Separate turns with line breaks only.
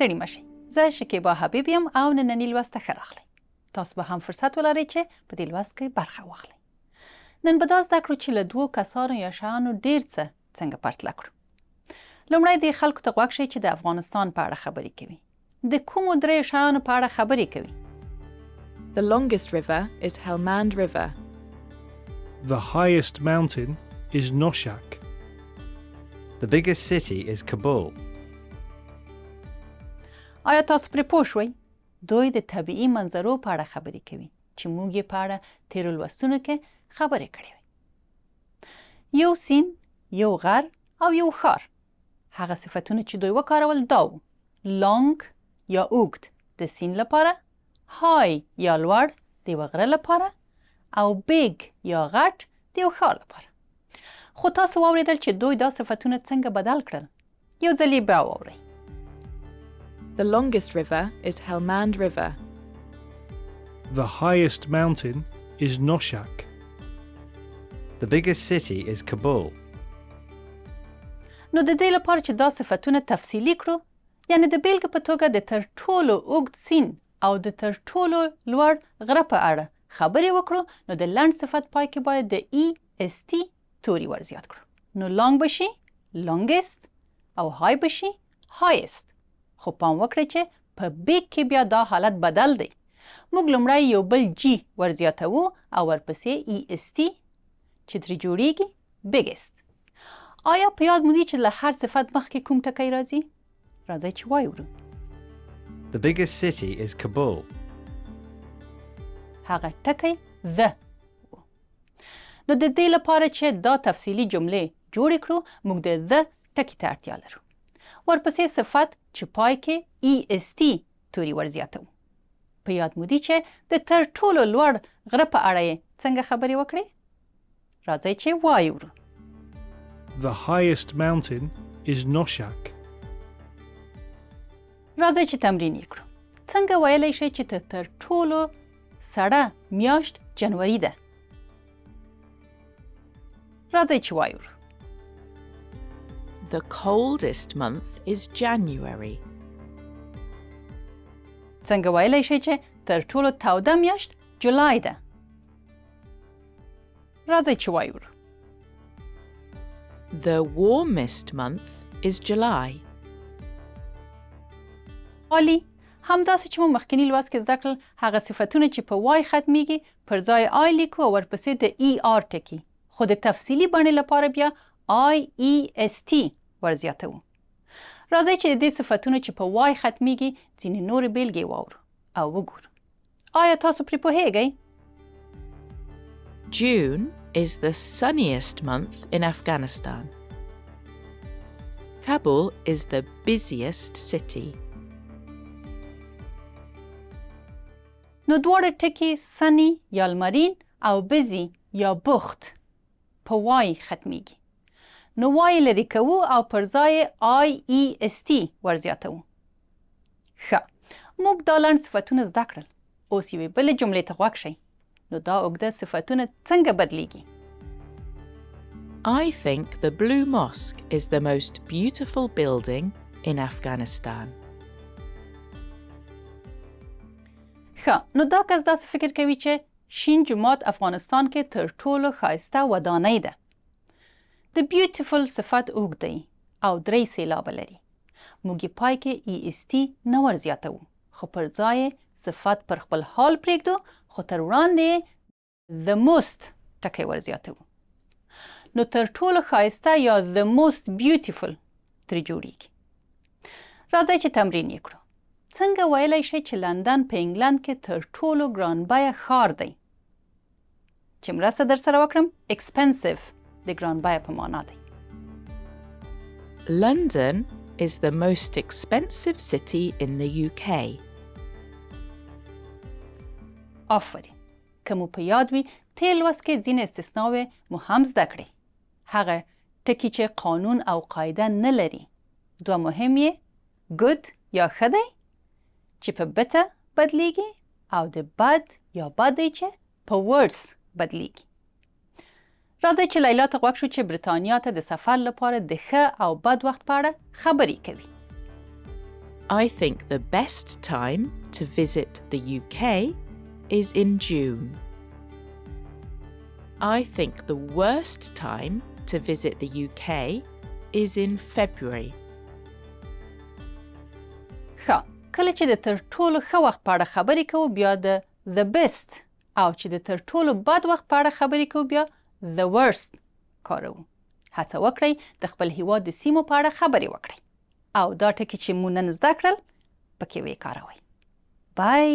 ستړي مشئ. زه شکیبا حبیب یم او نننی لوست ته ښه راغلی. تاسو به هم فرصت ولرئ چې په دې لوست کې برخه واخلئ. نن به دا زده کړو چې له دوو کسانو یا شیانو ډېر څه څنګه پرتله کړو. لومړی دې خلکو ته غوږ شئ چې د افغانستان په اړه خبرې کوي. د کومو دریو شیانو په اړه خبرې کوي؟
The longest river is Helmand River.
The highest mountain is Noshak.
The biggest city is Kabul.
آیا تاسو پرې پوه شوئ؟ دوی د طبیعي منظرو په اړه خبرې کوي چې موږ یې په اړه تیرو لوستونو کې خبرې کړې وې. یو سیند، یو غر او یو ښار. هغه صفتونه چې دوی وکارول دا وو: لانګ یا اوږد د سیند لپاره، های یا لوړ د یوه غره لپاره، او بیگ یا غټ د یو ښار لپاره. خو تاسو واورېدل چې دوی دا صفتونه څنګه بدل کړل. یو ځل یې بیا واورئ.
The longest river is Helmand River.
The highest mountain is Noshak.
The biggest city is Kabul.
نو د دې لپاره چې دا صفتونه تفصیلي کړو، یعنی د بیلګې په توګه د تر ټولو اوږد سیند او د تر ټولو لوړ غره په اړه خبرې وکړو، نو د لنډ صفت پای کې باید د EST توري ورزیات کړو. نو لانګ بشي longest او های بشي highest. خو پام وکړئ چې په بیگ کې بیا دا حالت بدل دی. موږ لومړی یو بل جی ورزیاتوو او ورپسې EST چې ترې جوړیږي biggest. آیا په یاد مو دي چې له هر صفت مخکې کوم ټکی راځي؟ راځئ چې وایو.
The biggest city is Kabul.
هغه ټکی the و. نو د دې لپاره چې دا تفصیلي جملې جوړې کړو، موږ د the ټکي ته اړتیا لرو. ورپسې صفت چې پای کې EST توري ورزیاتو. په یاد مو دي چې د تر ټولو لوړ غره په اړه یې څنګه خبرې وکړې؟ راځئ چې وایو.
The highest mountain is Noshak.
راځئ چې تمرین یې کړو. څنګه ویلی شئ چې تر ټولو سړه میاشت جنوري ده؟ راځئ چې وایو.
The coldest month is January.
څنګه ویلی شئ چې تر ټولو توده میاشت جولای ده؟ راځئ چې وایو.
The warmest month is July.
عالی. همداسې چې مو مخکینی لوست کې زده کړل، هغه صفتونه چې په وای ختمیږي پر ځای آی لیکو او ورپسې د ER ټکي، خو د تفصیلي بڼې لپاره بیا IEST ورزیاتوو. راځئ چې د دې صفتونو چې په وای ختمیږي ځینې نورې بیلګې واورو او وګورو. آیا تاسو پرې پوهیږئ؟
June is the sunniest month in Afghanistan. Kabul is the busiest city.
نو دواړه ټکي سنی یا لمرین او بزی یا بخت په وای ختمیږي. نو وای لرې کوو او پر ځای IEST ورزیاتوو. ښه، موږ دا لنډ صفتونه زده کړل. اوس یوې بلې جملې ته غوږ شئ. نو دا اوږده صفتونه څنګه بدلیږي؟
I think the Blue Mosque is the most beautiful building in Afghanistan.
ښه، نو دا کس داسې فکر کوي چې شین جومات افغانستان کې تر ټولو ښایسته ودانۍ ده. د بیوټیفل صفت اوږد دی او 3 سېلابه لري. موږ یې پای کې EST نه ورزیاتوو، خو پر ځای صفت پر خپل حال پرېږدو، خو تر وړاندې the most ټکی ورزیاتوو. نو تر ټولو ښایسته یا the most beautiful ترې جوړیږي. راځئ چې تمرین یې کړو. څنګه ویلی شئ چې لندن په انګلند کې تر ټولو ګران بیه ښار دی؟ چې مرسته در سره وکړم، expensive د ګران بیه په معنا دی.
London is the most expensive city in the UK.
آفرین. که مو په یاد وي، تیر لوست کې ځینې استثناوې مو هم زده کړې. هغه ټکي چې قانون او قاعده نه لري. دوه مهم یې good یا ښه دی چې په better بدلیږي، او د bad یا bad دی چې په worse بدلیږي. راځئ چې لیلا ته غوږ شو چې بریتانیا ته د سفر لپاره د ښه او بد وخت په اړه خبرې کوي.
I think the best time to visit the UK is in June. I think the worst time to visit the UK is in February.
ښه، کله چې د تر ټولو ښه وخت په اړه خبرې کوو بیا د the best او چې د تر ټولو بد وخت په اړه خبرې کوو بیا the worst کاروو. هڅه وکړئ د خپل هیواد د سیمو په اړه خبرې وکړئ او دا ټکي چې مو نن زده کړل پکې وکاروئ. بای.